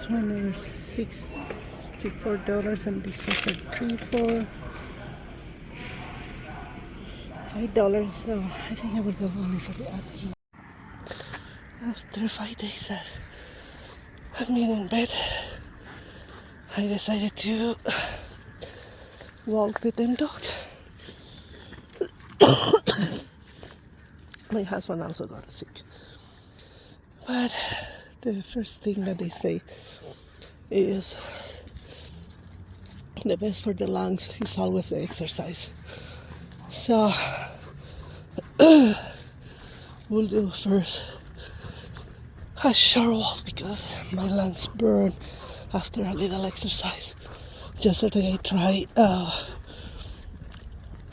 This one is $64 and this was a 3 for $5. So I think I will go only for the afternoon. After 5 days that I've been in bed, I decided to walk the damn dog. My husband also got sick. But the first thing that they say is the best for the lungs is always the exercise. So we'll do first a short walk because my lungs burn after a little exercise. Yesterday I tried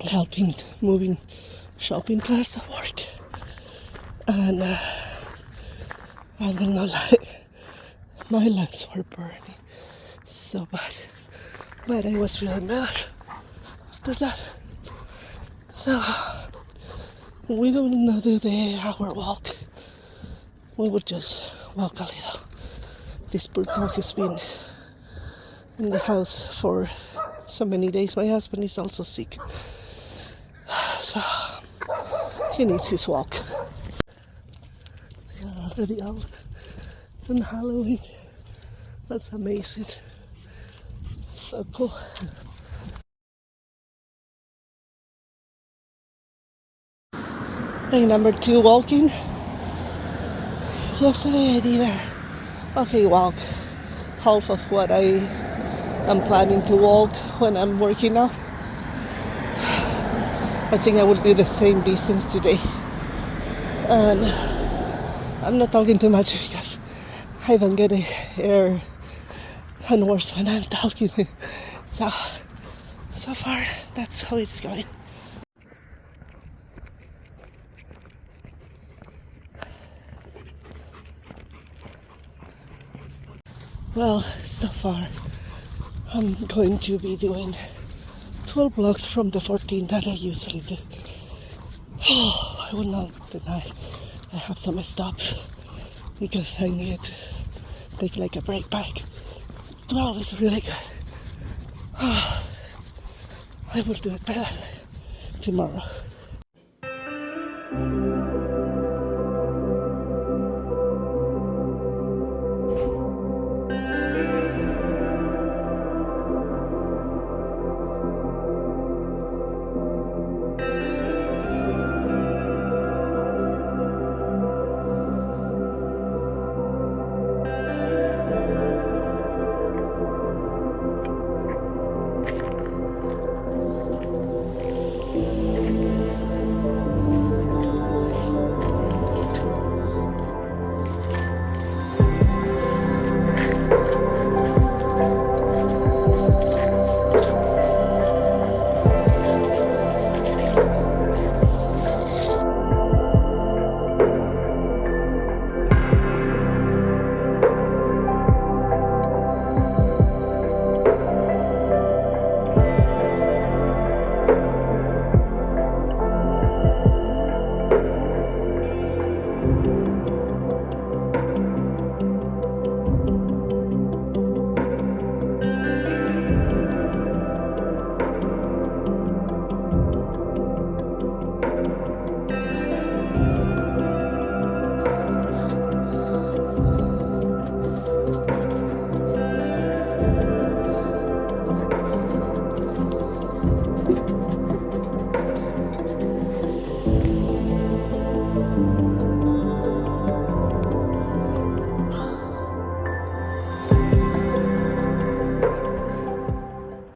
helping moving shopping carts at work, and I will not lie, my lungs were burning so bad, but I was feeling better after that. So we don't do the hour walk, we would just walk a little. This poor dog has been in the house for so many days. My husband is also sick, so he needs his walk. They are already out on Halloween. That's amazing. So cool. Day number 2 walking. Yesterday I did a walk, half of what I am planning to walk when I'm working out. I think I will do the same distance today. And I'm not talking too much because I don't get air and worse when I'm talking. So far, that's how it's going. Well, so far, I'm going to be doing 12 blocks from the 14 that I usually do. Oh, I will not deny I have some stops because I need to take like a break back. 12 is really good. Oh, I will do it better tomorrow.